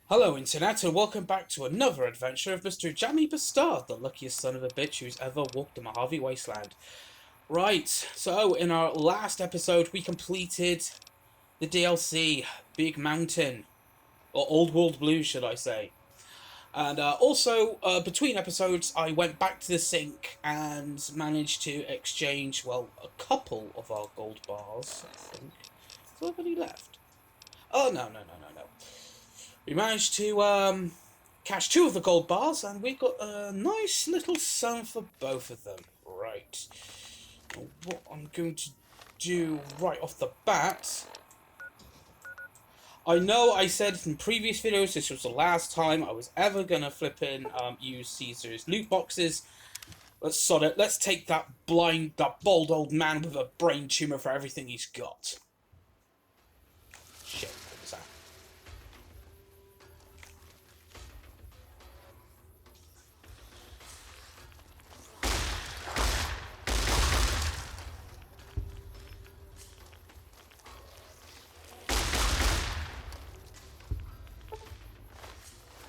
Hello Internet and welcome back to another adventure of Mr. Jammy B'Stard, the luckiest son of a bitch who's ever walked the Mojave Wasteland. Right, so in our last episode we completed the DLC, Big Mountain, or Old World Blues should I say. And also, between episodes, I went back to the sink and managed to exchange, well, a couple of our gold bars, I think. Is there anybody left? Oh, no. We managed to catch two of the gold bars, and we got a nice little sum for both of them. Right. What I'm going to do right off the bat... I know I said in previous videos this was the last time I was ever going to use Caesar's loot boxes. Let's sod it. Let's take that bald old man with a brain tumor for everything he's got. Shit, what was that?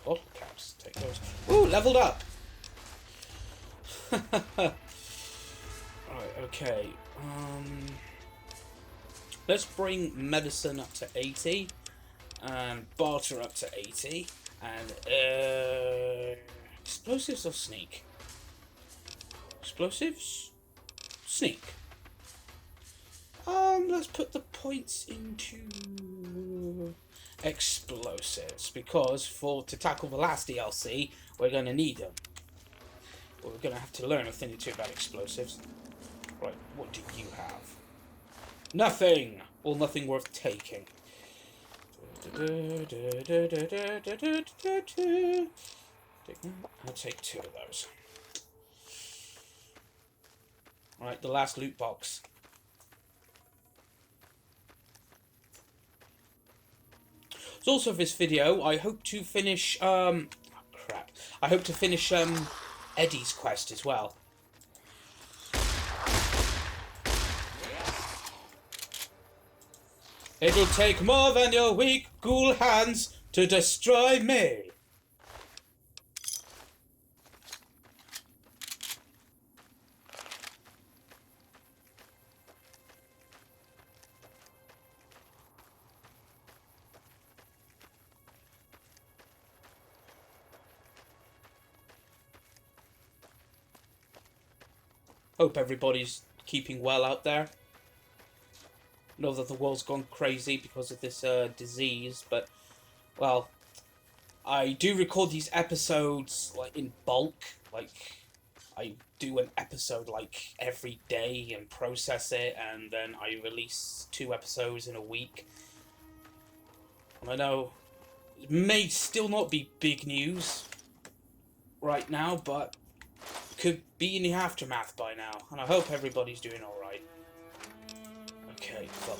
Bottle caps, take those. Ooh, leveled up! Right, okay. Let's bring medicine up to 80. And barter up to 80. And, explosives or sneak? Explosives? Sneak. Let's put the points into explosives, because to tackle the last DLC, we're going to need them. But we're going to have to learn a thing or two about explosives. Right, what do you have? Nothing! Or nothing worth taking. I'll take two of those. Right, the last loot box. So also for this video, I hope to finish, I hope to finish, Eddie's quest as well. It'll take more than your weak ghoul hands to destroy me. Hope everybody's keeping well out there. Know that the world's gone crazy because of this disease, but, well, I do record these episodes like in bulk. Like, I do an episode like every day and process it, and then I release 2 episodes in a week. And I know it may still not be big news right now, but could be in the aftermath by now, and I hope everybody's doing alright. Okay, well.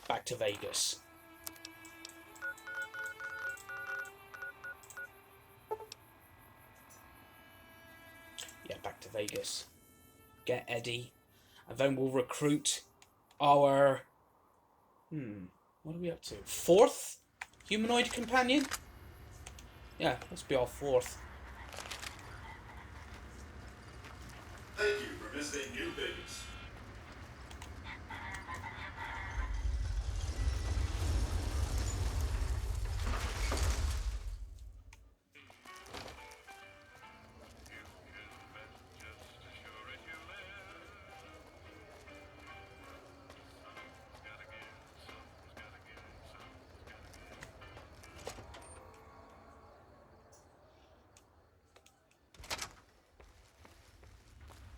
Back to Vegas. Yeah, back to Vegas. Get Eddie, and then we'll recruit our... what are we up to? 4th humanoid companion? Yeah, let's be our 4th. Thank you for visiting New Vegas.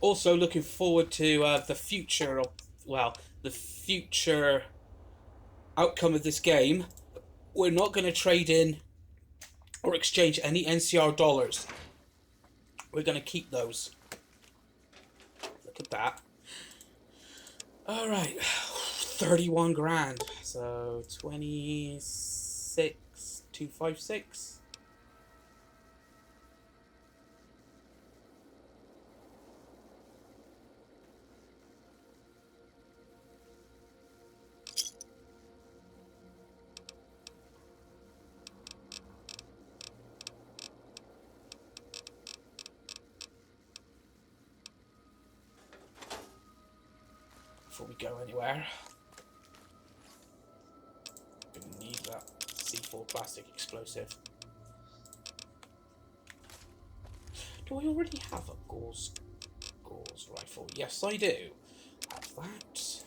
Also looking forward to the future the future outcome of this game. We're not going to trade in or exchange any NCR dollars. We're going to keep those. Look at that. Alright, 31 grand. So 26,256. before we go anywhere. Gonna need that C4 plastic explosive. Do I already have a Gauss rifle? Yes, I do. Have that.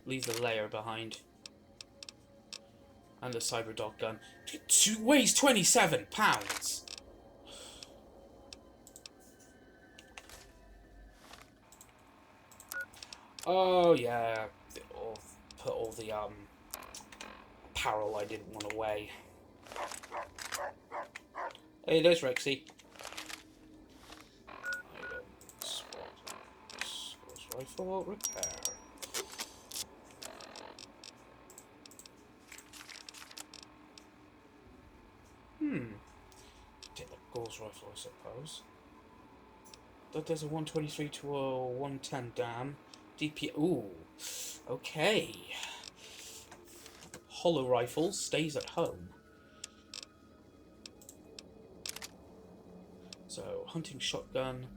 Leave the layer behind. And the cyber dog gun. It weighs 27 pounds. Oh yeah, put all the apparel I didn't want to weigh. Hey, there's Rexy. Rifle repair. Take the Gauss rifle, I suppose. That there's a 123 to a 110 dam. DP. Ooh. Okay. Hollow rifle stays at home. So, hunting shotgun.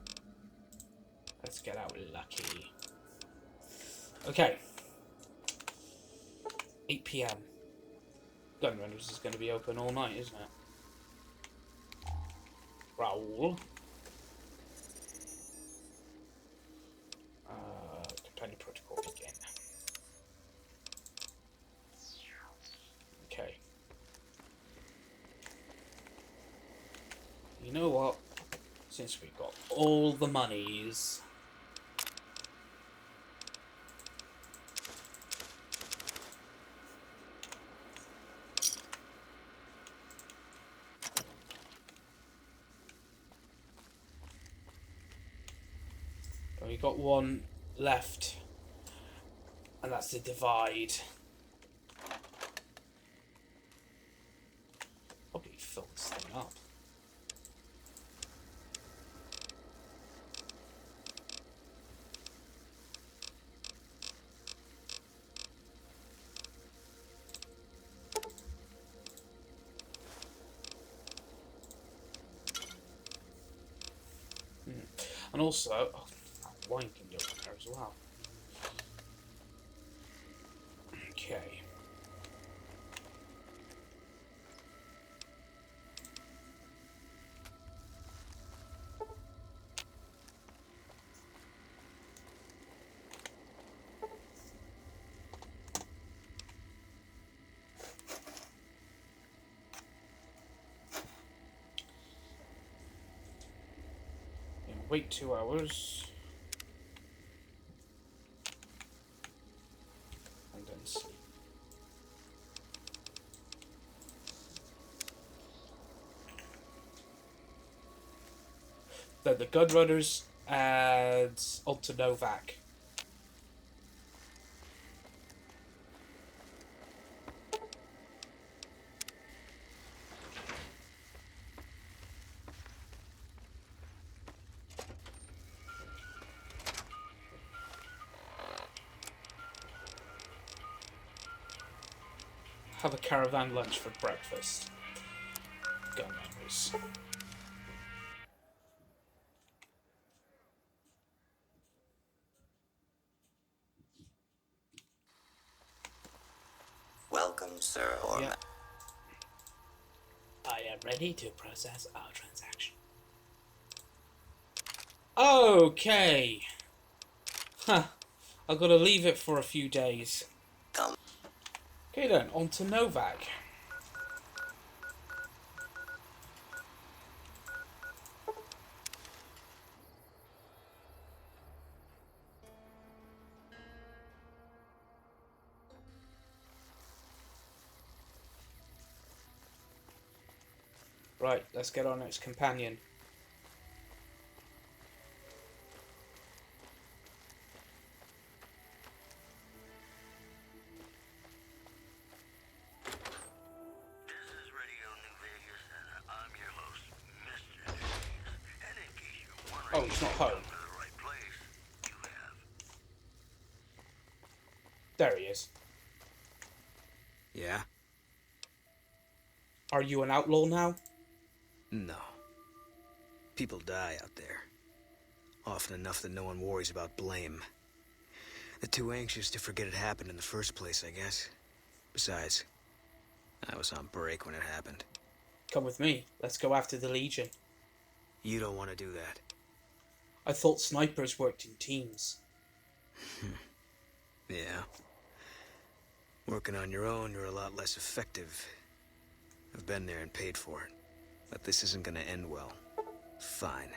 Let's get out lucky. Okay. 8 PM. Gun Runners is going to be open all night, isn't it? Raoul. Companion protocol begin. Okay. You know what? Since we got all the monies, we got one left, and that's the divide. Probably fill this thing up. And also, wine can go in there as well. Okay. Wait 2 hours. And then sleep. Then the gun runners and onto Novac. Have a caravan lunch for breakfast. Gun runners. Welcome, sir. Yeah. I am ready to process our transaction. Okay. Huh. I've got to leave it for a few days. Come. Okay then, on to Novac. Right, let's get our next companion. Oh, he's not home. There he is. Yeah? Are you an outlaw now? No. People die out there. Often enough that no one worries about blame. They're too anxious to forget it happened in the first place, I guess. Besides, I was on break when it happened. Come with me. Let's go after the Legion. You don't want to do that. I thought snipers worked in teams. Yeah. Working on your own, you're a lot less effective. I've been there and paid for it. But this isn't gonna end well. Fine.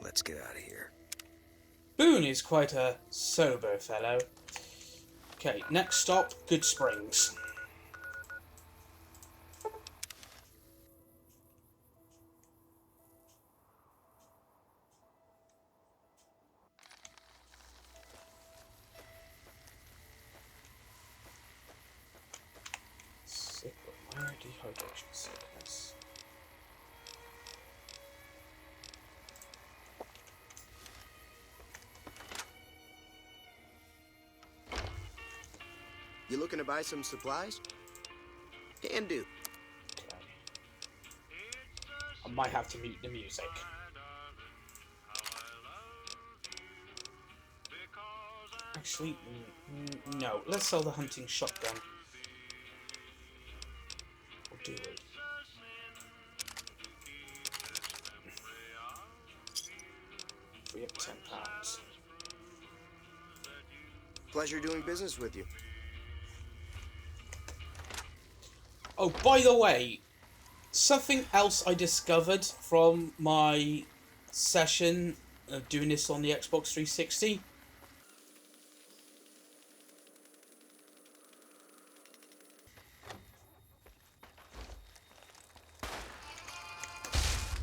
Let's get out of here. Boone is quite a sober fellow. Okay, next stop, Good Springs. Minor dehydration sickness. You looking to buy some supplies? Can do. Okay. I might have to mute the music. Actually, no. Let's sell the hunting shotgun. Or do we? Free up £10. Pleasure doing business with you. Oh, by the way, something else I discovered from my session of doing this on the Xbox 360.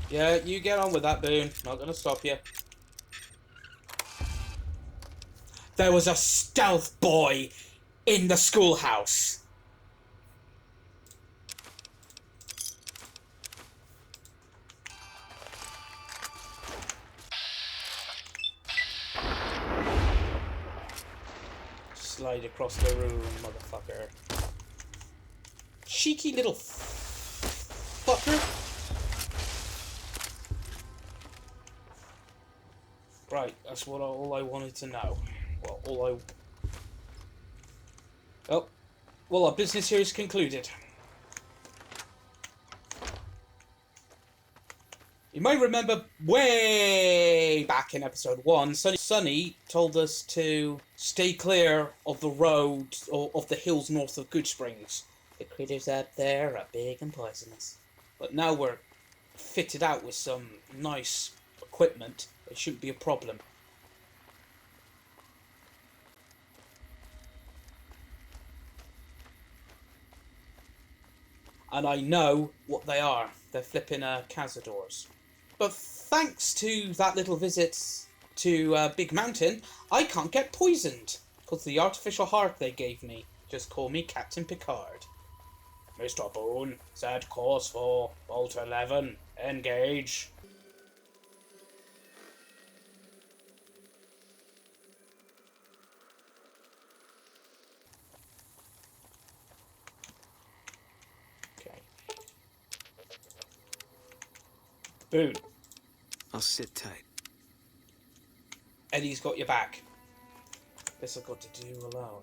Yeah, you get on with that, Boone. Not gonna stop you. There was a stealth boy in the schoolhouse. Slide across the room, motherfucker. Cheeky little fucker. Right, that's what all I wanted to know. Well, Oh, well, our business here is concluded. You might remember way back in episode 1, Sonny told us to stay clear of the road, or of the hills north of Good Springs. The critters out there are big and poisonous. But now we're fitted out with some nice equipment. It shouldn't be a problem. And I know what they are. They're flipping cazadors. But thanks to that little visit to Big Mountain, I can't get poisoned. Because the artificial heart they gave me. Just call me Captain Picard. Mr. Boone, set course for Bolt 11. Engage. Okay. Boone. I'll sit tight. Eddie's got your back. This I've got to do alone.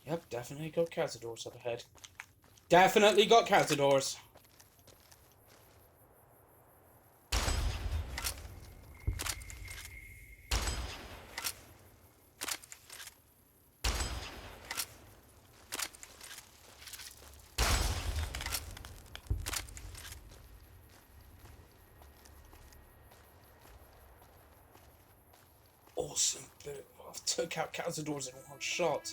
Yep, definitely got cazadors up ahead. Definitely got cazadors. Awesome. I took out cazadors in one shot.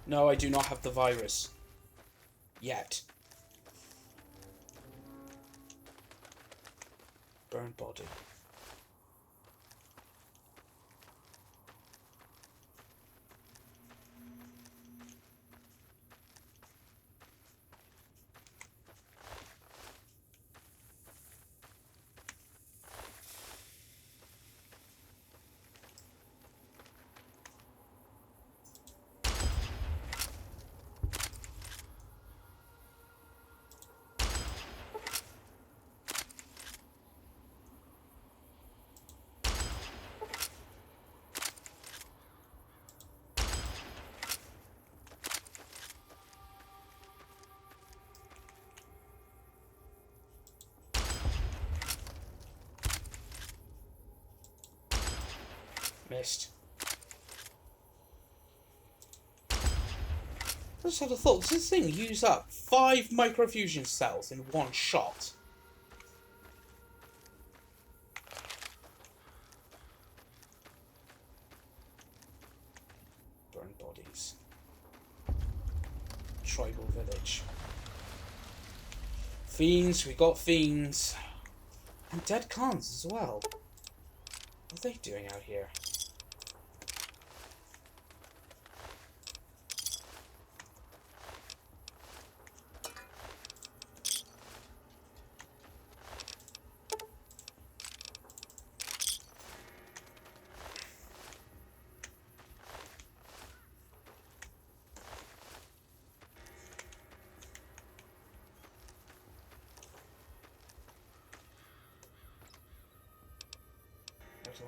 No, I do not have the virus. Yet. Burned body. missed. I just had a thought. Does this thing use up 5 microfusion cells in one shot? Burn bodies. Tribal village. Fiends, we got fiends. And dead cons as well. What are they doing out here?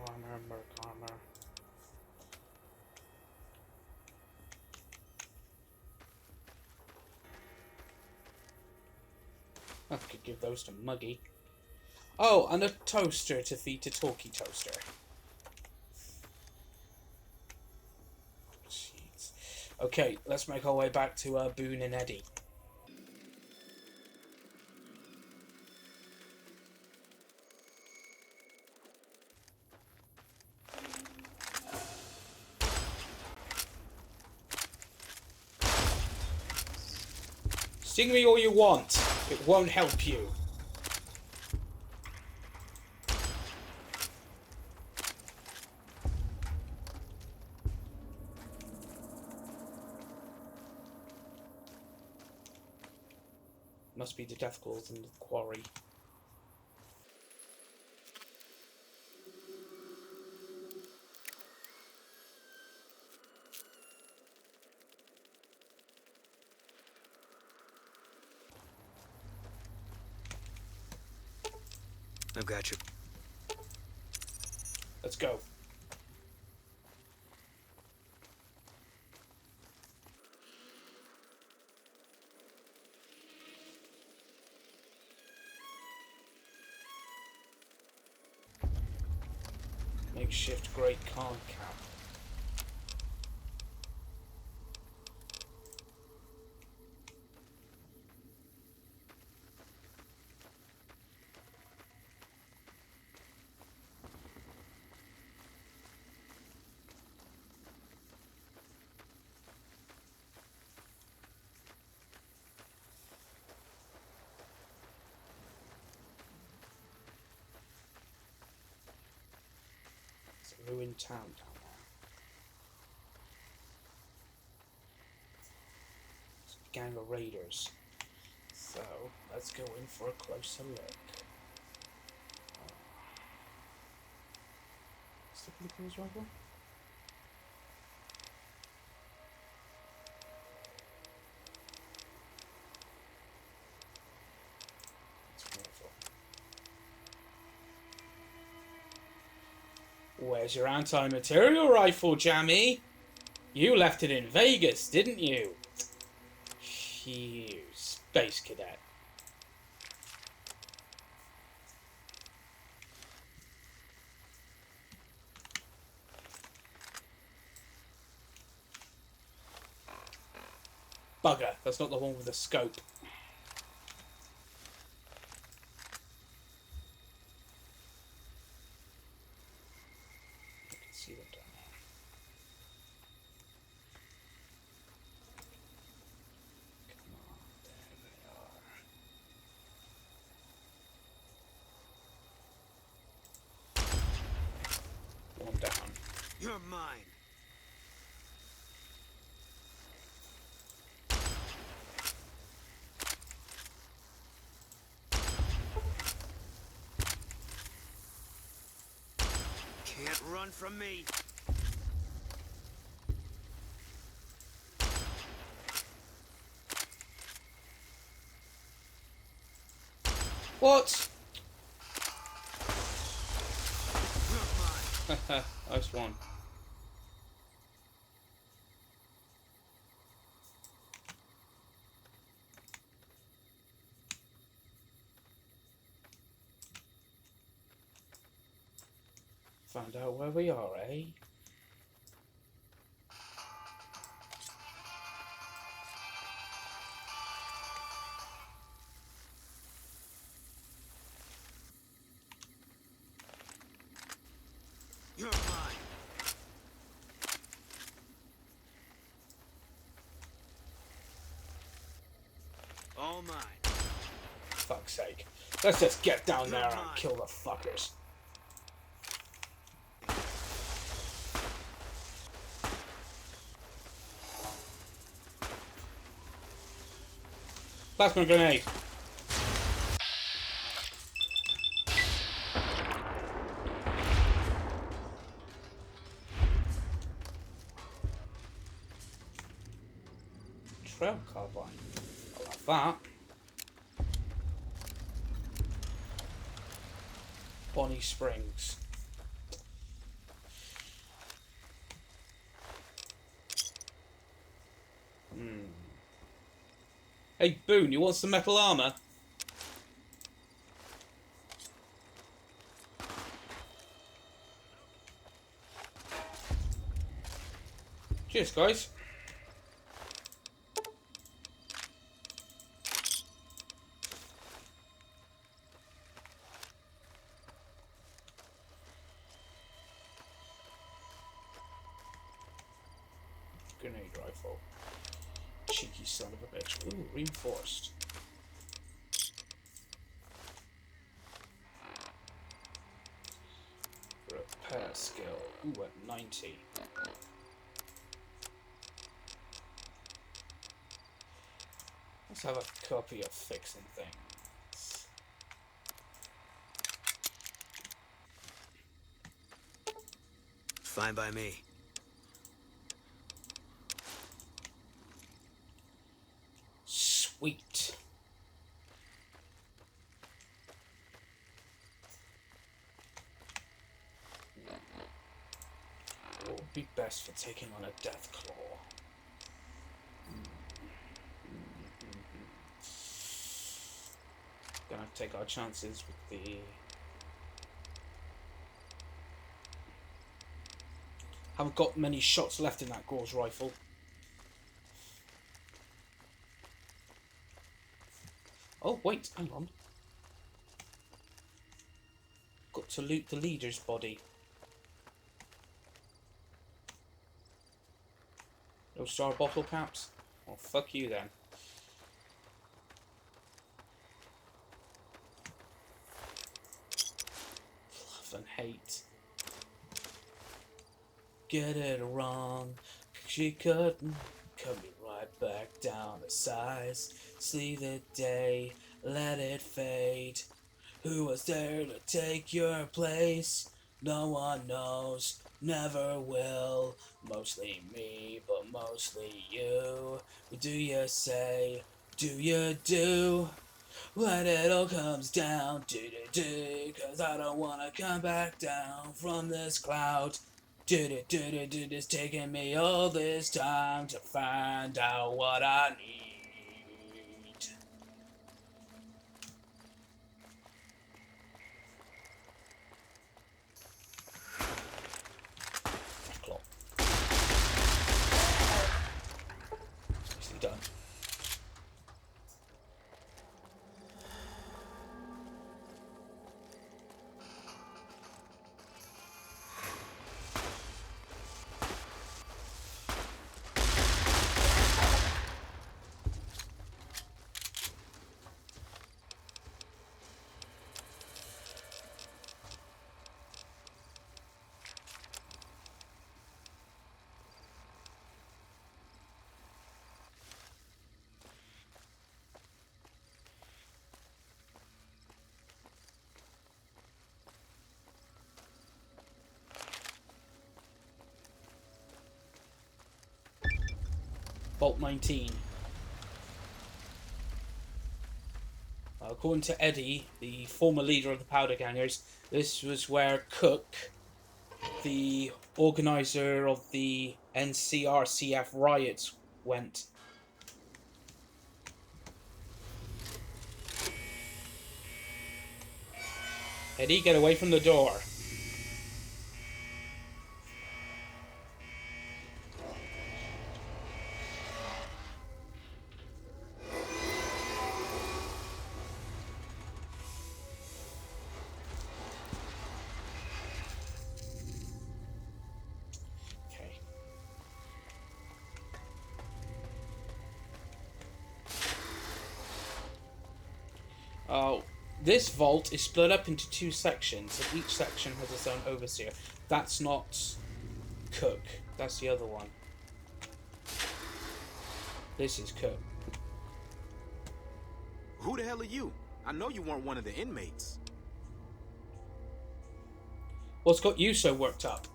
Armor, merc armor. I could give those to Muggy. Oh, and a toaster to feed to Talkie Toaster. Jeez. Okay, let's make our way back to Boone and Eddie. Sting me all you want. It won't help you. Must be the death claws in the quarry. I've got you. Let's go. Makeshift Great Khan cap. It's a ruined town down there. It's a gang of raiders. So, let's go in for a closer look. Stick with the cruise rifle? Where's your anti-material rifle, Jammy? You left it in Vegas, didn't you? You space cadet. Bugger, that's not the one with the scope. I can see them down there. Come on, there they are. One down. You're mine. Can't run from me. What? You're mine. Nice one. Find out where we are, eh? all mine. Fuck's sake. Let's just get down there and kill the fuckers. Plasma grenade. Trail carbine. I like that. Bonnie Springs. Hey Boone, you want some metal armor? Cheers, guys. Grenade rifle. Cheeky son of a bitch. Ooh, reinforced. Repair skill. Ooh, at 90. Let's have a copy of fixing things. Fine by me. Sweet. What would be best for taking on a death claw? Gonna take our chances with the... Haven't got many shots left in that Gauze rifle. Oh, wait, hang on. Got to loot the leader's body. No star bottle caps? Well, fuck you then. Love and hate. Get it wrong. She couldn't cut me right back down to size. Sleeve the day, let it fade. Who was there to take your place? No one knows, never will. Mostly me, but mostly you. What do you say? Do you do? When it all comes down, do, cause I don't wanna come back down from this cloud. It's taking me all this time to find out what I need. Claw. Nicely done. Vault 19. According to Eddie, the former leader of the Powder Gangers, this was where Cook, the organizer of the NCRCF riots, went. Eddie, get away from the door. Okay. Oh, this vault is split up into 2 sections, and each section has its own overseer. That's not Cook. That's the other one. This is Cook. Who the hell are you? I know you weren't one of the inmates. What's got you so worked up?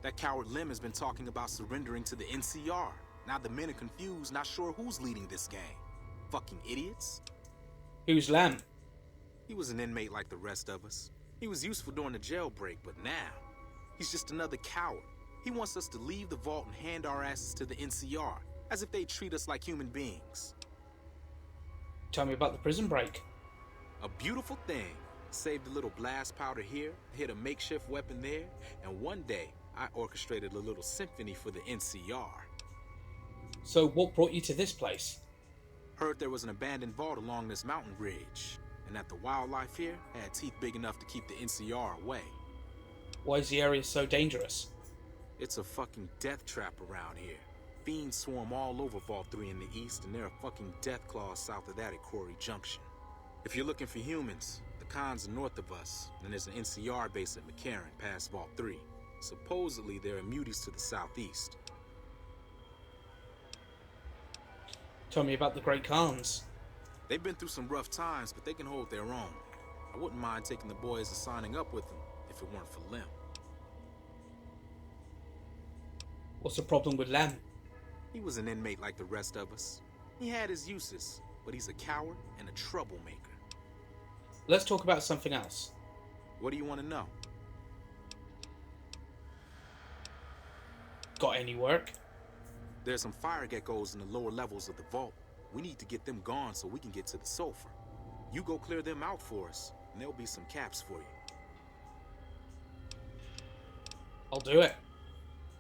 That coward Lim has been talking about surrendering to the NCR. Now the men are confused, not sure who's leading this gang. Fucking idiots. Who's Lem? He was an inmate like the rest of us. He was useful during the jailbreak, but now, he's just another coward. He wants us to leave the vault and hand our asses to the NCR, as if they treat us like human beings. Tell me about the prison break. A beautiful thing. Saved a little blast powder here, hit a makeshift weapon there, and one day, I orchestrated a little symphony for the NCR. So what brought you to this place? Heard there was an abandoned vault along this mountain ridge, and that the wildlife here had teeth big enough to keep the NCR away. Why is the area so dangerous? It's a fucking death trap around here. Fiends swarm all over Vault 3 in the east, and there are fucking death claws south of that at Quarry Junction. If you're looking for humans, the Khans are north of us, and there's an NCR base at McCarran past Vault 3. Supposedly, there are muties to the southeast. Tell me about the Great Khans. They've been through some rough times, but they can hold their own. I wouldn't mind taking the boys and signing up with them, if it weren't for Lem. What's the problem with Lem? He was an inmate like the rest of us. He had his uses, but he's a coward and a troublemaker. Let's talk about something else. What do you want to know? Got any work? There's some fire geckos in the lower levels of the vault. We need to get them gone so we can get to the sulfur. You go clear them out for us, and there'll be some caps for you. I'll do it.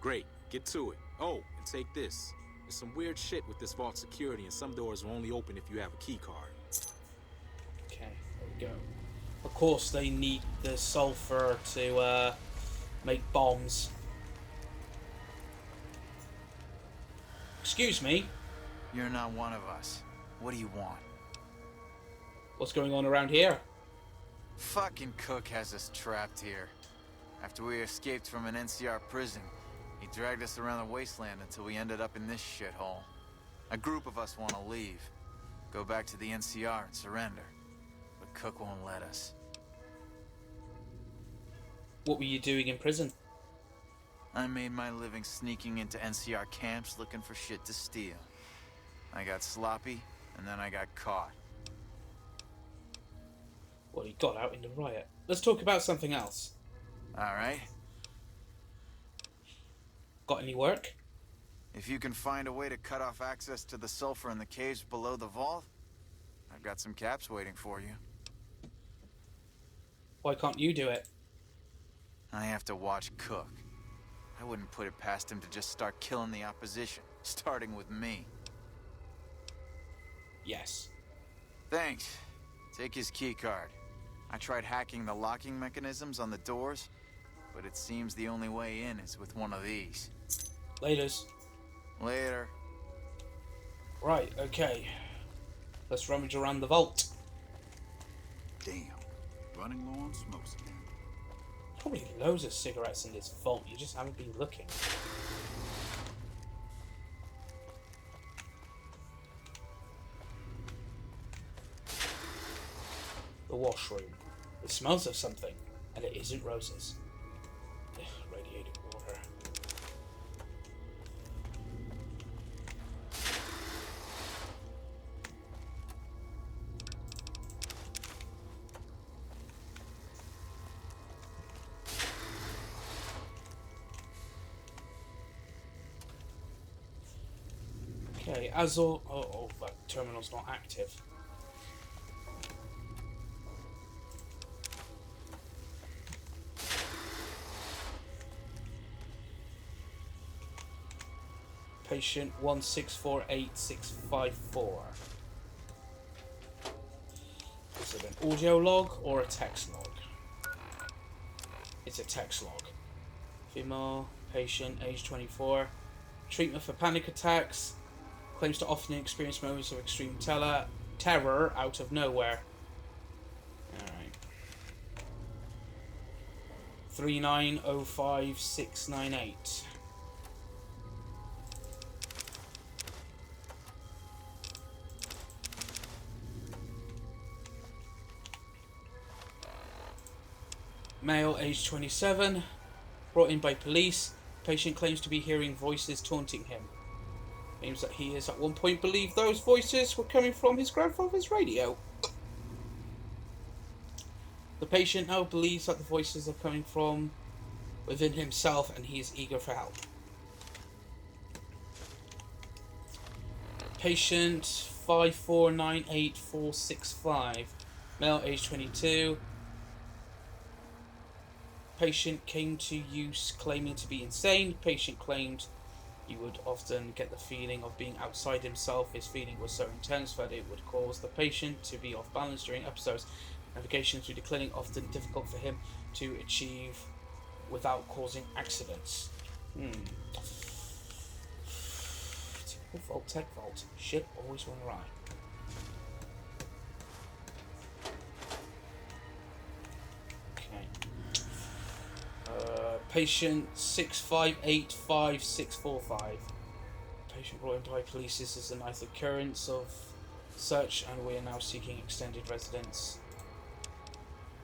Great, get to it. Oh, and take this. There's some weird shit with this vault security, and some doors will only open if you have a key card. Okay, there we go. Of course, they need the sulfur to make bombs. Excuse me. You're not one of us. What do you want? What's going on around here? Fucking Cook has us trapped here. After we escaped from an NCR prison, he dragged us around the wasteland until we ended up in this shithole. A group of us want to leave. Go back to the NCR and surrender. But Cook won't let us. What were you doing in prison? I made my living sneaking into NCR camps looking for shit to steal. I got sloppy, and then I got caught. Well, he got out in the riot. Let's talk about something else. Alright? Got any work? If you can find a way to cut off access to the sulfur in the caves below the vault, I've got some caps waiting for you. Why can't you do it? I have to watch Cook. I wouldn't put it past him to just start killing the opposition, starting with me. Yes. Thanks. Take his keycard. I tried hacking the locking mechanisms on the doors, but it seems the only way in is with one of these. Laters. Later. Right, okay. Let's rummage around the vault. Damn. Running low on smokes again. Probably loads of cigarettes in this vault, you just haven't been looking. The washroom. It smells of something, and it isn't roses. Ugh, radiated water. Okay, Azor. Oh, that terminal's not active. Patient 1648654. Is it an audio log or a text log? It's a text log. Female, patient, age 24. Treatment for panic attacks. Claims to often experience moments of extreme terror out of nowhere. Alright. 3905698. Male, age 27, brought in by police. Patient claims to be hearing voices taunting him. Claims that he has at one point believed those voices were coming from his grandfather's radio. The patient now believes that the voices are coming from within himself and he is eager for help. Patient 5498465, male, age 22. Patient came to use claiming to be insane. Patient claimed he would often get the feeling of being outside himself. His feeling was so intense that it would cause the patient to be off balance during episodes. Navigation through the clinic often difficult for him to achieve without causing accidents. Typical Vault Tech Vault. Shit always went awry. Patient 6585645. Patient brought in by police. This is the ninth occurrence of such, and we are now seeking extended residence.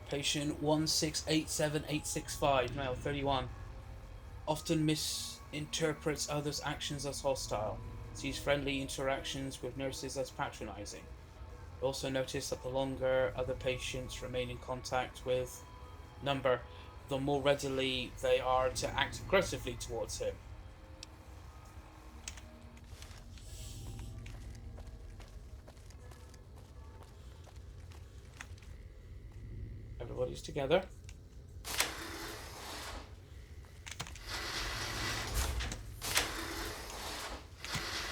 Patient 1687865, male, 31. Often misinterprets others' actions as hostile. Sees friendly interactions with nurses as patronizing. Also noticed that the longer other patients remain in contact with number, the more readily they are to act aggressively towards him. Everybody's together. Oh,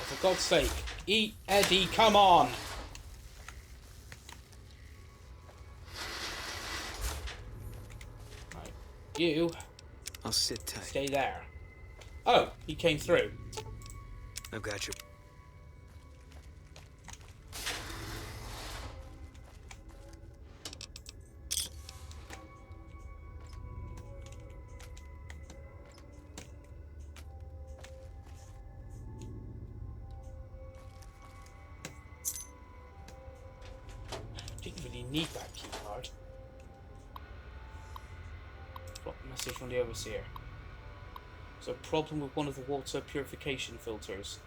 for God's sake, eat Eddie, come on! Right, you I'll sit tight. stay there. Oh, he came through. I've got you. Didn't really need that key card. Drop a message from the overseer. There's a problem with one of the water purification filters.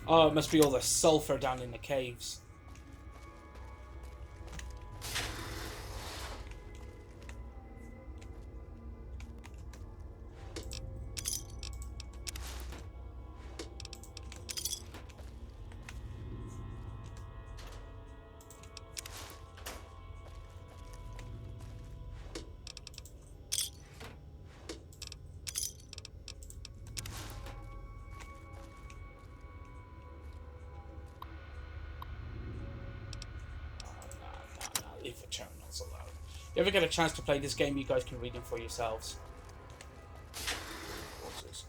Oh, it must be all the sulfur down in the caves. Leave the terminals alone. If you ever get a chance to play this game, you guys can read them for yourselves. Horses.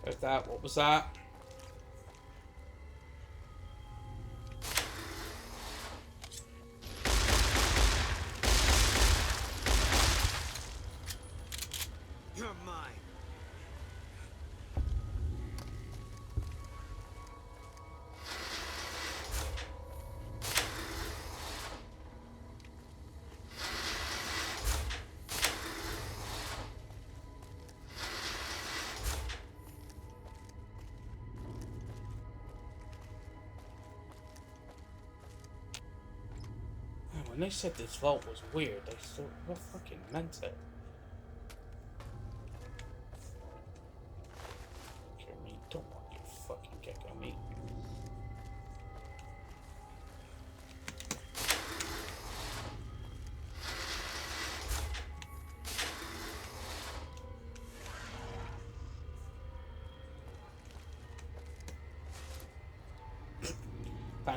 There's that. What was that? You're mine. When they said this vault was weird, they sort of fucking meant it. Gecko meat, don't want your fucking gecko meat.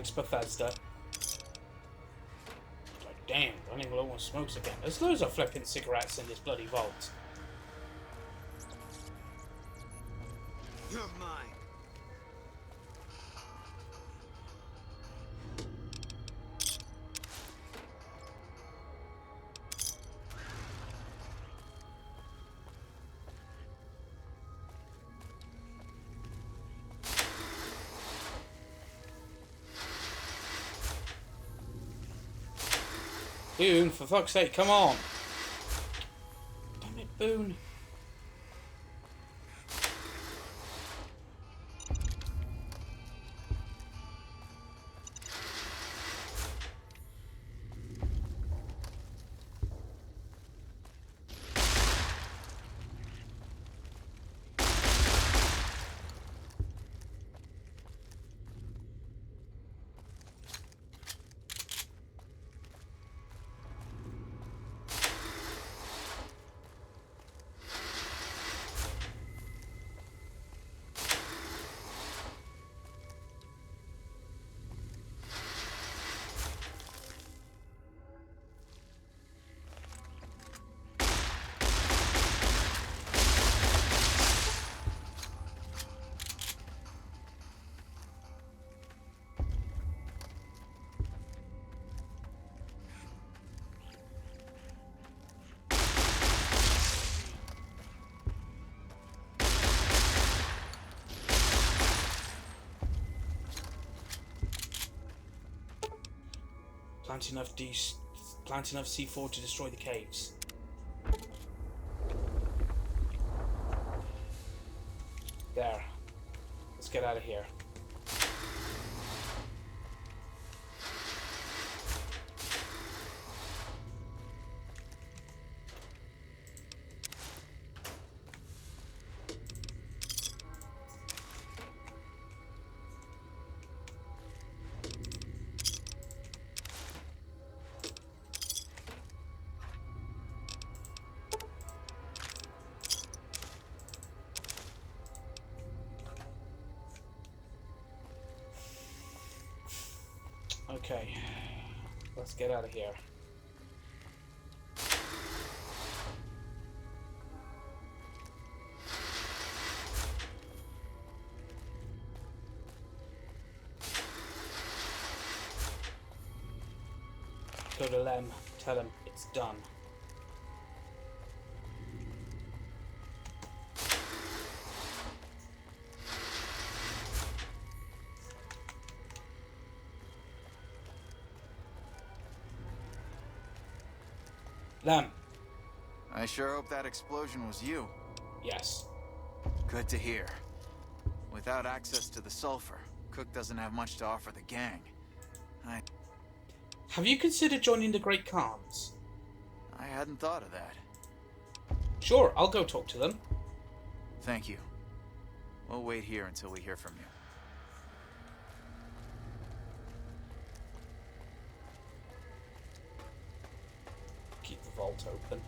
Thanks, Bethesda. Like, damn, running low on smokes again. There's loads of flipping cigarettes in this bloody vault. You're mine. Boone, for fuck's sake, come on! Damn it, Boone. Plant enough C4 to destroy the caves. There. Let's get out of here. Okay, let's get out of here. Go to Lem, tell him it's done. Lem. I sure hope that explosion was you. Yes. Good to hear. Without access to the sulfur, Cook doesn't have much to offer the gang. Have you considered joining the Great Khans? I hadn't thought of that. Sure, I'll go talk to them. Thank you. We'll wait here until we hear from you. Keep the vault open.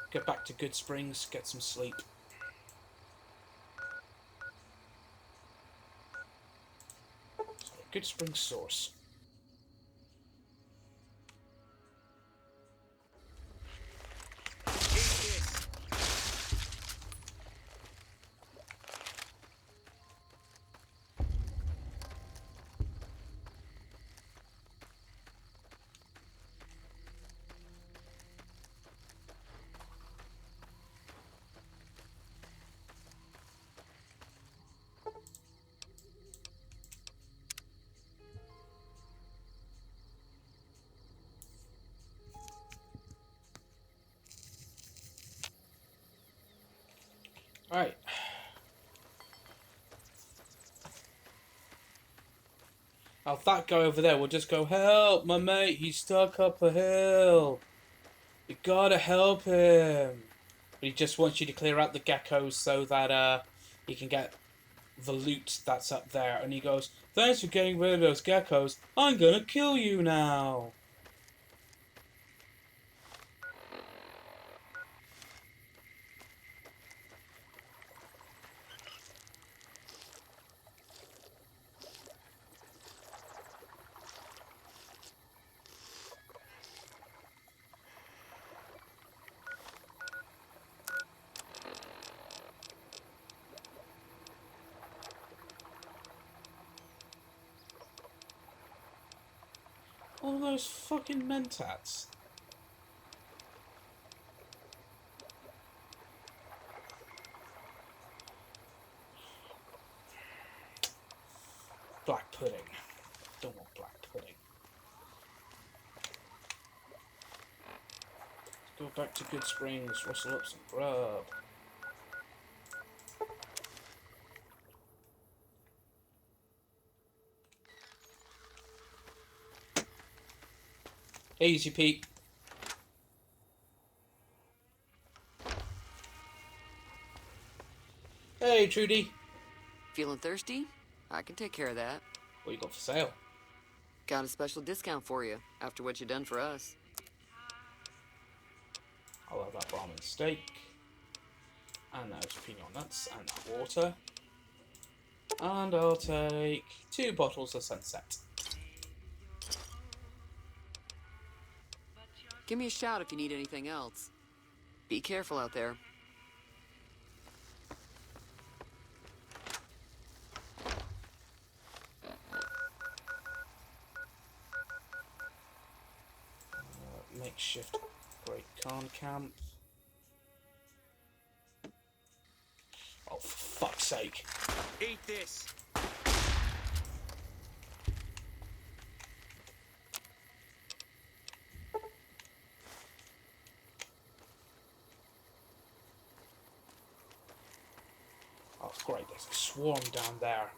Get back to Good Springs, get some sleep. Good Springs source. Alright. Now that guy over there will just go, help, my mate, he's stuck up a hill. You gotta help him. But he just wants you to clear out the geckos so that he can get the loot that's up there. And he goes, thanks for getting rid of those geckos. I'm gonna kill you now. those fucking mentats? Black pudding. Don't want black pudding. Let's go back to Good Springs, rustle up some grub. Easy, Pete. Hey, Trudy. Feeling thirsty? I can take care of that. What you got for sale? Got a special discount for you after what you done for us. I'll have that ramen steak. And those peanut nuts and that water. And I'll take 2 bottles of Sunset. Give me a shout if you need anything else. Be careful out there. Makeshift Great Khan camp. Oh, for fuck's sake. Eat this! Oh, great, there's a swarm down there.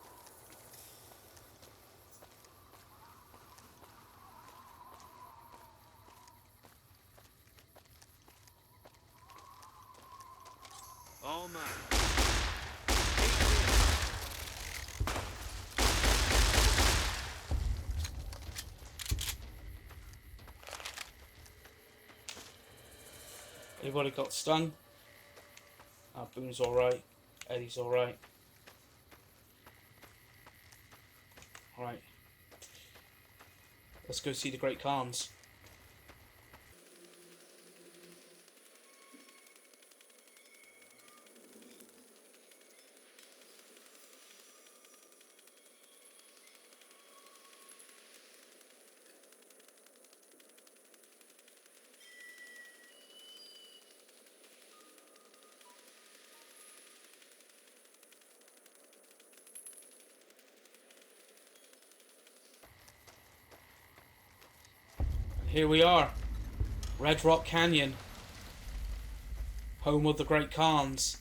All mine. Anybody got stung? Boone's alright. Eddie's alright. Alright. Let's go see the Great Khans. Here we are, Red Rock Canyon, home of the Great Khans.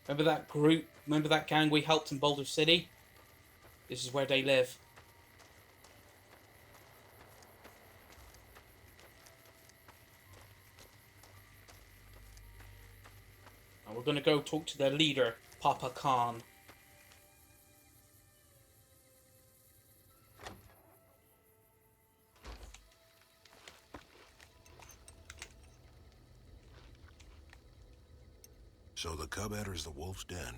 Remember that group, remember that gang we helped in Boulder City? This is where they live. And we're going to go talk to their leader, Papa Khan. So the cub enters the wolf's den.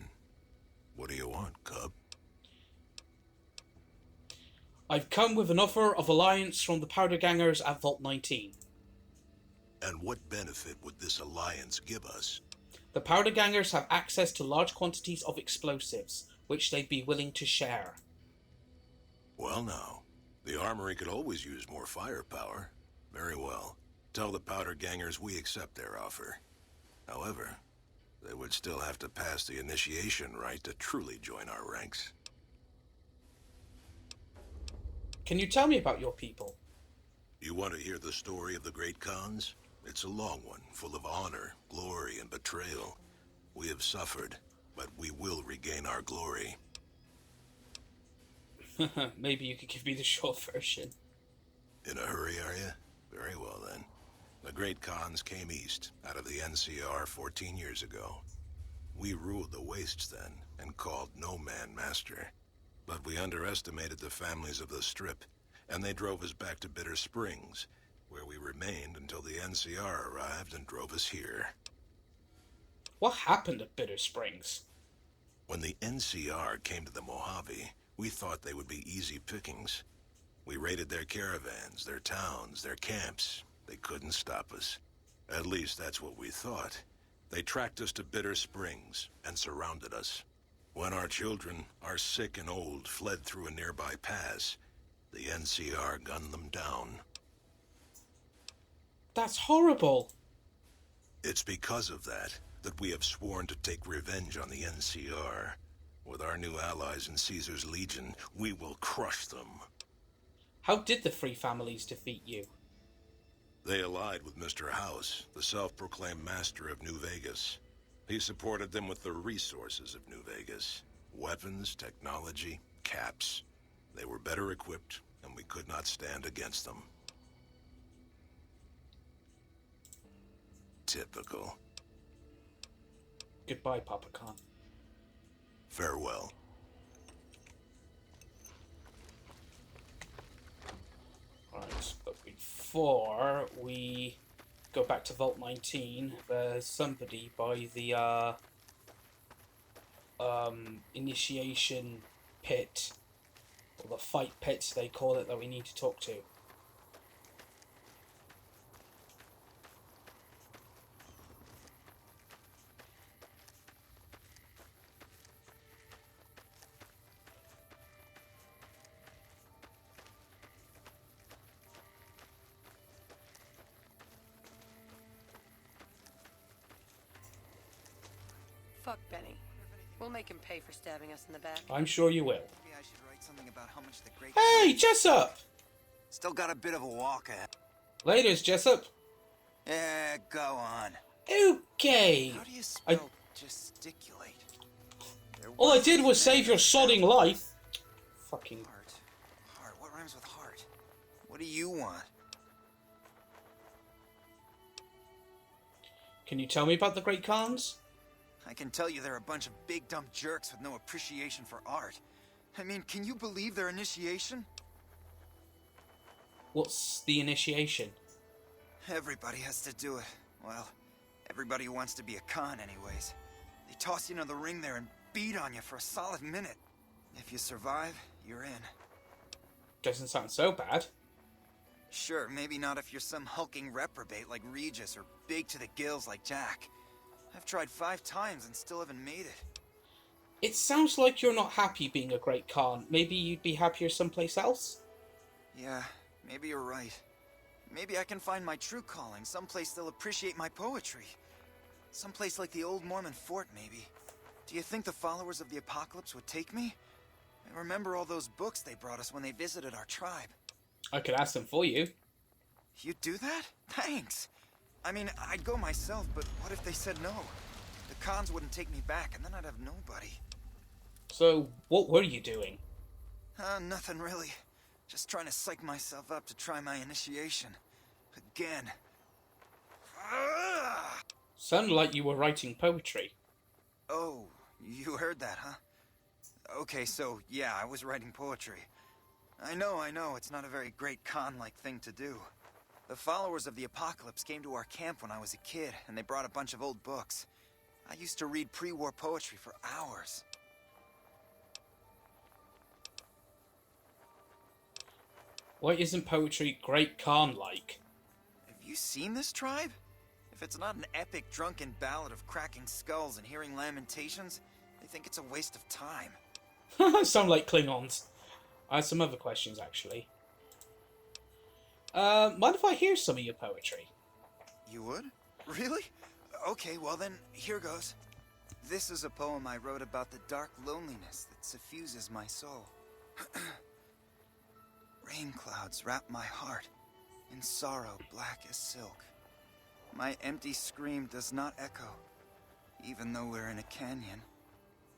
What do you want, cub? I've come with an offer of alliance from the Powder Gangers at Vault 19. And what benefit would this alliance give us? The Powder Gangers have access to large quantities of explosives, which they'd be willing to share. Well now, the armory could always use more firepower. Very well. Tell the Powder Gangers we accept their offer. However, they would still have to pass the initiation rite to truly join our ranks. Can you tell me about your people? You want to hear the story of the Great Khans? It's a long one, full of honor, glory, and betrayal. We have suffered, but we will regain our glory. Maybe you could give me the short version. In a hurry, are you? Very well then. The Great Khans came east, out of the NCR 14 years ago. We ruled the wastes then, and called no man master. But we underestimated the families of the Strip, and they drove us back to Bitter Springs, where we remained until the NCR arrived and drove us here. What happened at Bitter Springs? When the NCR came to the Mojave, we thought they would be easy pickings. We raided their caravans, their towns, their camps. They couldn't stop us. At least that's what we thought. They tracked us to Bitter Springs and surrounded us. When our children, our sick and old, fled through a nearby pass, the NCR gunned them down. That's horrible. It's because of that we have sworn to take revenge on the NCR. With our new allies in Caesar's Legion, we will crush them. How did the three families defeat you? They allied with Mr. House, the self-proclaimed master of New Vegas. He supported them with the resources of New Vegas. Weapons, technology, caps. They were better equipped, and we could not stand against them. Typical. Goodbye, Papa Khan. Farewell. Right, but before we go back to Vault 19, there's somebody by the initiation pit, or the fight pit they call it, that we need to talk to. Fuck Benny. We'll make him pay for stabbing us in the back. I'm sure you will. Maybe I should write something about how much the great... Hey, Jessup! Still got a bit of a walk ahead. Laters, Jessup. Yeah, go on. Okay. How do you spell gesticulate? All I did was save your sodding life. Fucking... Heart. What rhymes with heart? What do you want? Can you tell me about the Great Khans? I can tell you they're a bunch of big dumb jerks with no appreciation for art. I mean, can you believe their initiation? What's the initiation? Everybody has to do it. Well, everybody who wants to be a Khan anyways. They toss you into the ring there and beat on you for a solid minute. If you survive, you're in. Doesn't sound so bad. Sure, maybe not if you're some hulking reprobate like Regis or big to the gills like Jack. I've tried 5 times and still haven't made it. It sounds like you're not happy being a Great Khan. Maybe you'd be happier someplace else? Yeah, maybe you're right. Maybe I can find my true calling, someplace they'll appreciate my poetry. Someplace like the old Mormon fort, maybe. Do you think the followers of the apocalypse would take me? I remember all those books they brought us when they visited our tribe. I could ask them for you. You'd do that? Thanks! I mean, I'd go myself, but what if they said no? The Khans wouldn't take me back, and then I'd have nobody. So, what were you doing? Nothing really. Just trying to psych myself up to try my initiation. Again. Sounded like you were writing poetry. Oh, you heard that, huh? Okay, so, yeah, I was writing poetry. I know, it's not a very great Khan-like thing to do. The followers of the apocalypse came to our camp when I was a kid, and they brought a bunch of old books. I used to read pre-war poetry for hours. Why isn't poetry Great Khan-like? Have you seen this tribe? If it's not an epic drunken ballad of cracking skulls and hearing lamentations, they think it's a waste of time. Sound like Klingons. I have some other questions, actually. Mind if I hear some of your poetry? You would? Really? Okay, well then, here goes. This is a poem I wrote about the dark loneliness that suffuses my soul. Rain clouds wrap my heart in sorrow black as silk. My empty scream does not echo, even though we're in a canyon.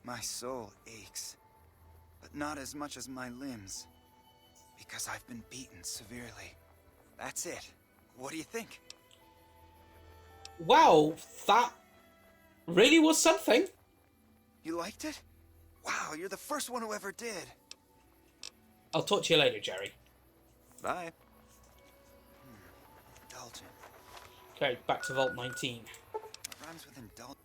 My soul aches, but not as much as my limbs, because I've been beaten severely. That's it. What do you think? Wow, that really was something. You liked it? Wow, you're the first one who ever did. I'll talk to you later, Jerry. Bye. Indulgent. Okay, back to Vault 19. What rhymes with indulgent?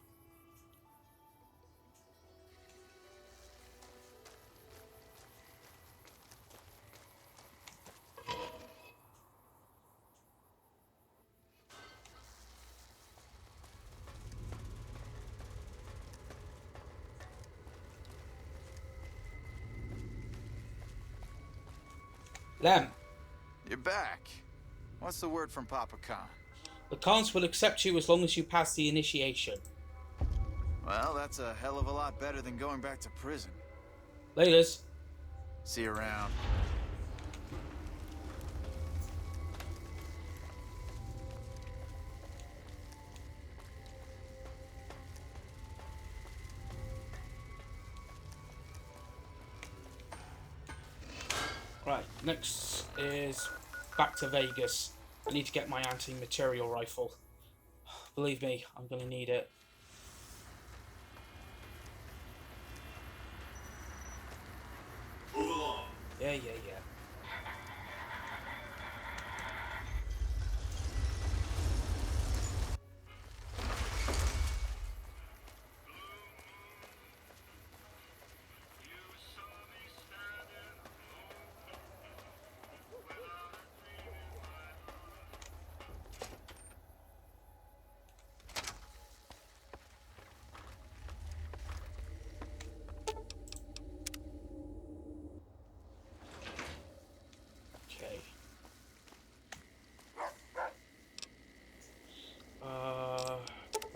Lem. You're back. What's the word from Papa Khan? The Khans will accept you as long as you pass the initiation. Well, that's a hell of a lot better than going back to prison. Laters. See you around. Right, next is back to Vegas. I need to get my anti-material rifle. Believe me, I'm gonna need it. Move along. Yeah. Okay.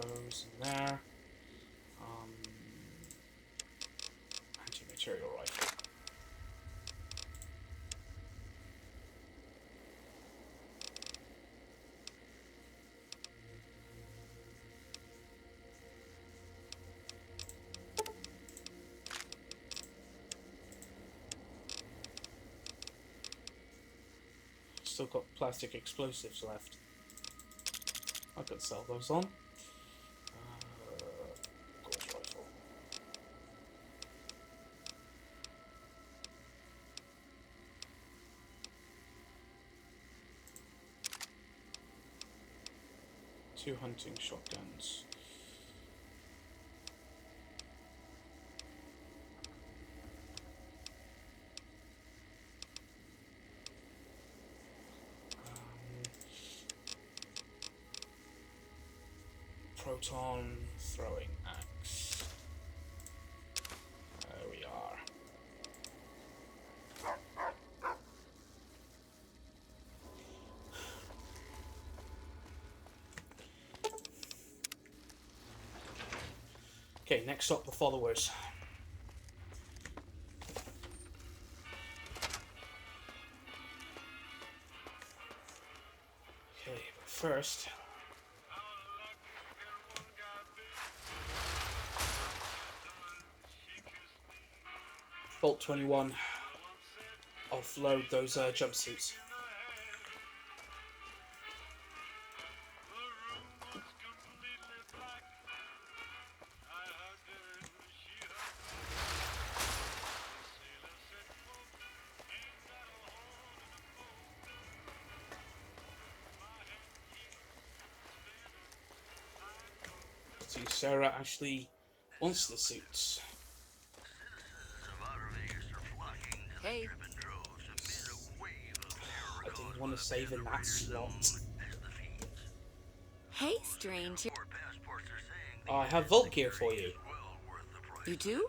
Those in there. Anti-material rifle. Still got plastic explosives left. I could sell those on. Gauge rifle. Two hunting shotguns. Proton throwing axe. There we are. Okay, next up, the followers. Okay, but first, Bolt 21, offload those jumpsuits. See, Sarah actually wants the suits. Hey, I didn't want to save in that slot. hey, stranger. I have Vault gear for you. You do?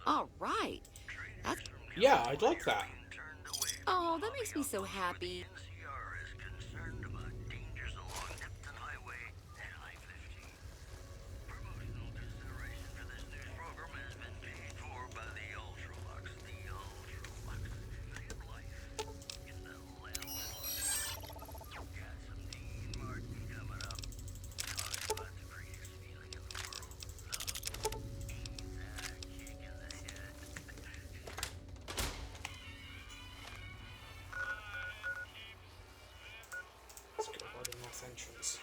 All right. That's... Yeah, I'd like that. Oh, that makes me so happy. Let's go by the north entrance.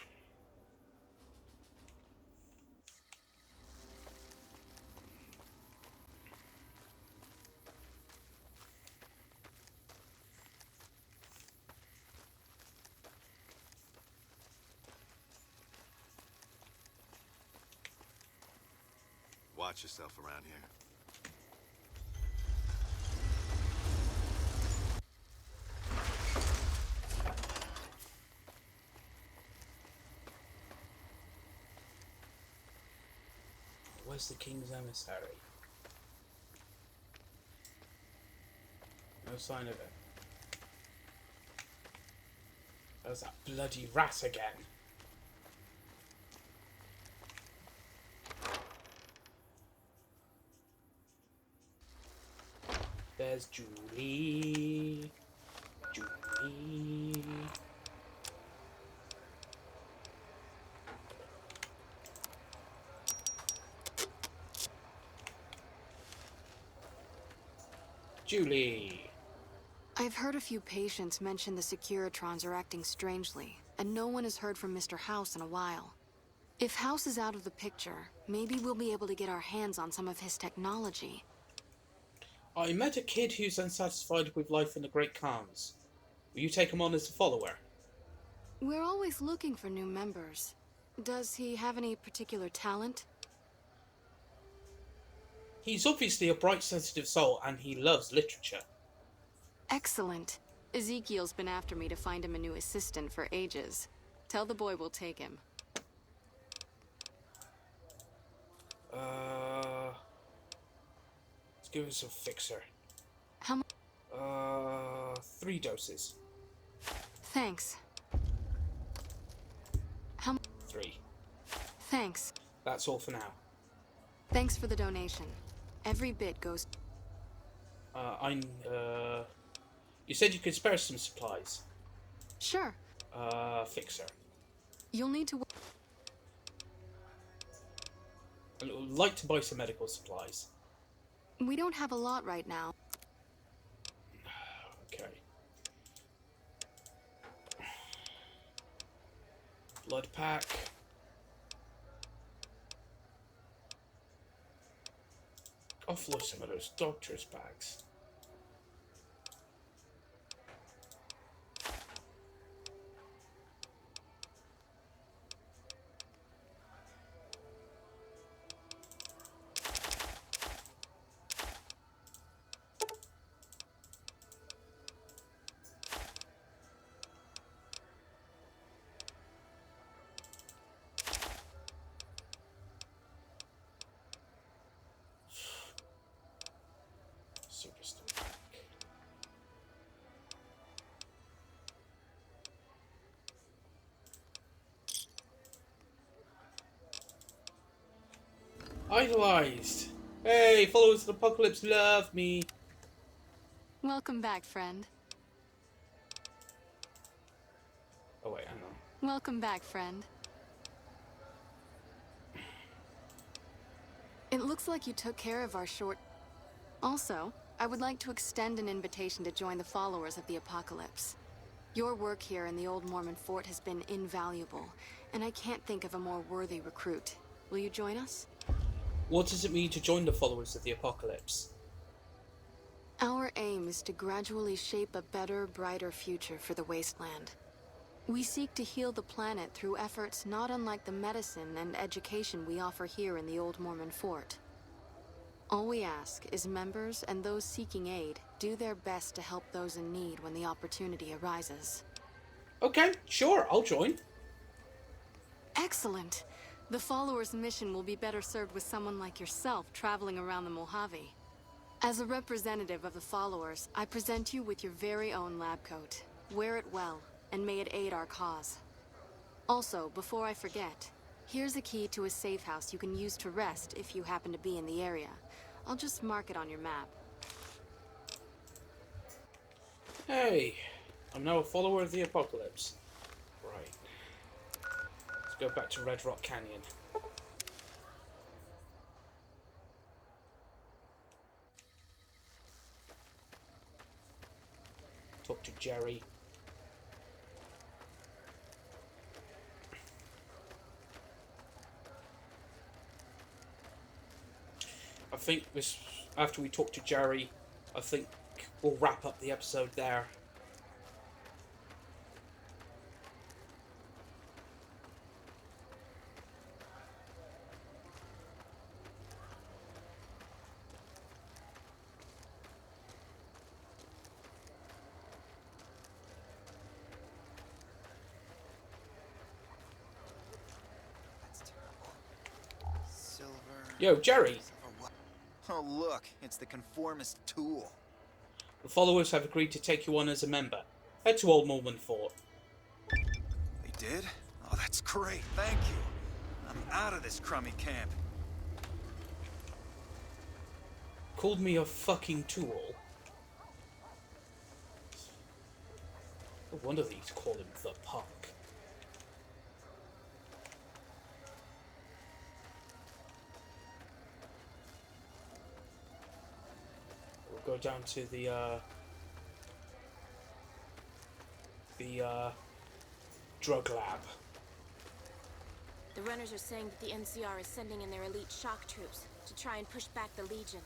Watch yourself around here. Where's the king's emissary? No sign of it. There's that bloody rat again. There's Julie. Julie. Julie. I've heard a few patients mention the Securitrons are acting strangely, and no one has heard from Mr. House in a while. If House is out of the picture, maybe we'll be able to get our hands on some of his technology. I met a kid who's unsatisfied with life in the Great Khans. Will you take him on as a follower? We're always looking for new members. Does he have any particular talent? He's obviously a bright, sensitive soul, and he loves literature. Excellent. Ezekiel's been after me to find him a new assistant for ages. Tell the boy we'll take him. Let's give us a fixer. How much? 3 doses. Thanks. How much? 3. Thanks. That's all for now. Thanks for the donation. Every bit goes... You said you could spare some supplies. Sure. Fixer. You'll need to... I would like to buy some medical supplies. We don't have a lot right now. Okay. Blood pack. Offload some of those doctor's bags. Superstar pack. Idolized. Hey, followers of the apocalypse love me. Welcome back, friend. Oh wait, hang on. Welcome back, friend. It looks like you took care of our short... Also, I would like to extend an invitation to join the followers of the Apocalypse. Your work here in the old Mormon fort has been invaluable, and I can't think of a more worthy recruit. Will you join us? What does it mean to join the followers of the apocalypse? Our aim is to gradually shape a better, brighter future for the wasteland. We seek to heal the planet through efforts not unlike the medicine and education we offer here in the old Mormon fort. All we ask is members and those seeking aid do their best to help those in need when the opportunity arises. Okay, sure, I'll join. Excellent! The followers' mission will be better served with someone like yourself traveling around the Mojave. As a representative of the followers, I present you with your very own lab coat. Wear it well, and may it aid our cause. Also, before I forget, here's a key to a safe house you can use to rest if you happen to be in the area. I'll just mark it on your map. Hey, I'm now a follower of the apocalypse. Right. Let's go back to Red Rock Canyon. Talk to Jerry. I think this, after we talk to Jerry, I think we'll wrap up the episode there. Silver. Yo, Jerry. Oh, look, it's the conformist tool. The followers have agreed to take you on as a member. Head to Old Mormon Fort. They did? Oh, that's great. Thank you. I'm out of this crummy camp. Called me a fucking tool. No wonder these call him the punk. We'll go down to the drug lab. The runners are saying that the NCR is sending in their elite shock troops to try and push back the Legion.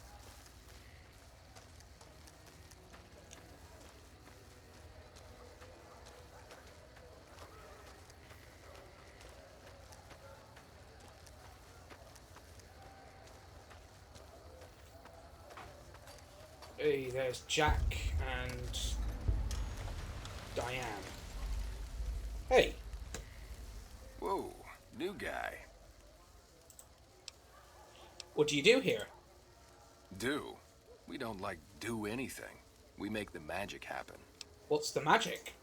Hey, there's Jack and Diane. Hey. Whoa, new guy. What do you do here? Do? We don't, do anything. We make the magic happen. What's the magic?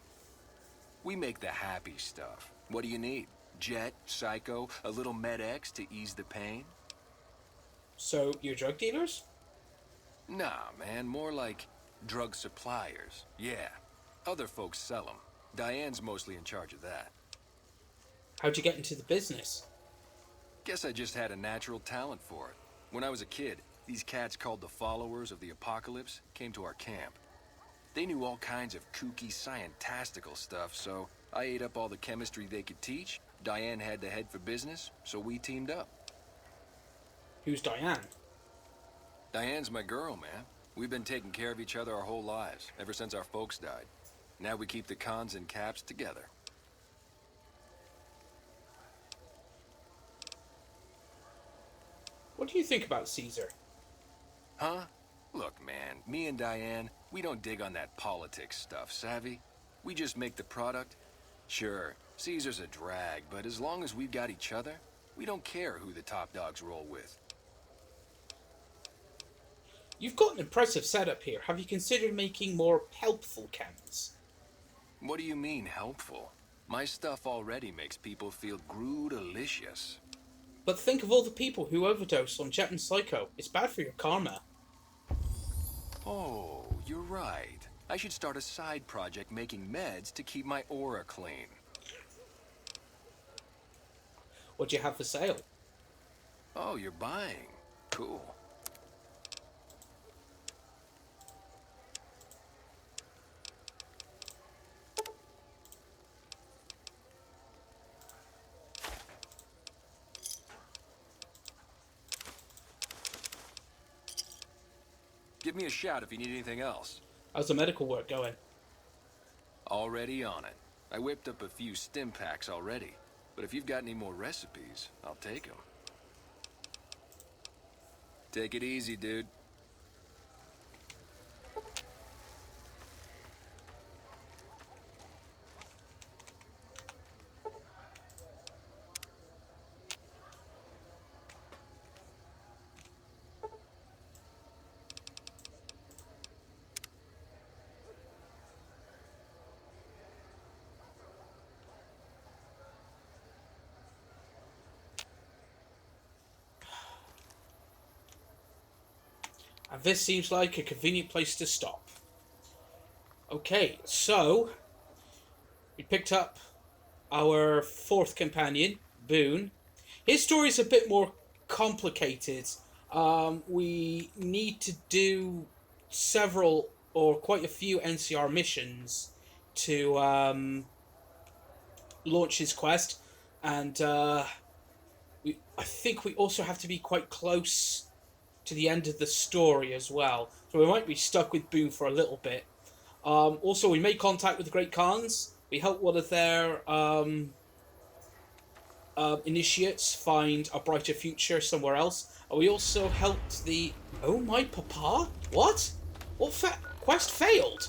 We make the happy stuff. What do you need? Jet, Psycho, a little Med-X to ease the pain? So, you're drug dealers? Nah, man, more like drug suppliers. Yeah. Other folks sell them. Diane's mostly in charge of that. How'd you get into the business? Guess I just had a natural talent for it. When I was a kid, these cats called the Followers of the Apocalypse came to our camp. They knew all kinds of kooky, scientistical stuff, so I ate up all the chemistry they could teach. Diane had the head for business, so we teamed up. Who's Diane? Diane's my girl, man. We've been taking care of each other our whole lives, ever since our folks died. Now we keep the cons and caps together. What do you think about Caesar? Huh? Look, man, me and Diane, we don't dig on that politics stuff, savvy? We just make the product. Sure, Caesar's a drag, but as long as we've got each other, we don't care who the top dogs roll with. You've got an impressive setup here. Have you considered making more helpful chems? What do you mean, helpful? My stuff already makes people feel groo-delicious. But think of all the people who overdose on Jet and Psycho. It's bad for your karma. Oh, you're right. I should start a side project making meds to keep my aura clean. What do you have for sale? Oh, you're buying. Cool. Give me a shout if you need anything else. How's the medical work going? Already on it. I whipped up a few stim packs already. But if you've got any more recipes, I'll take them. Take it easy, dude. And this seems like a convenient place to stop. Okay, so we picked up our fourth companion, Boone. His story is a bit more complicated. We need to do several or quite a few NCR missions to launch his quest, and I think we also have to be quite close to the end of the story as well, so we might be stuck with Boone for a little bit. Also, we made contact with the Great Khans. We helped one of their initiates find a brighter future somewhere else. And we also helped the... Oh my papa? What? What quest failed?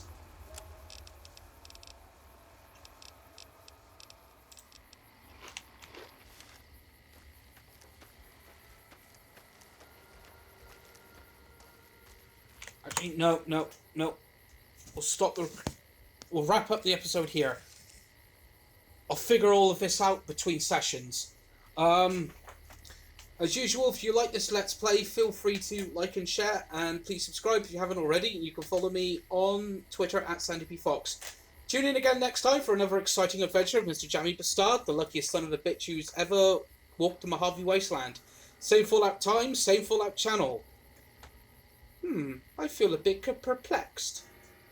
Actually, no. we'll wrap up the episode here. I'll figure all of this out between sessions. As usual, if you like this Let's Play, feel free to like and share, and please subscribe if you haven't already. You can follow me on Twitter at SandyPFox. Tune in again next time for another exciting adventure of Mr. Jammy B'Stard, the luckiest son of a bitch who's ever walked the Mojave Wasteland. Same Fallout time, same Fallout channel. I feel a bit perplexed.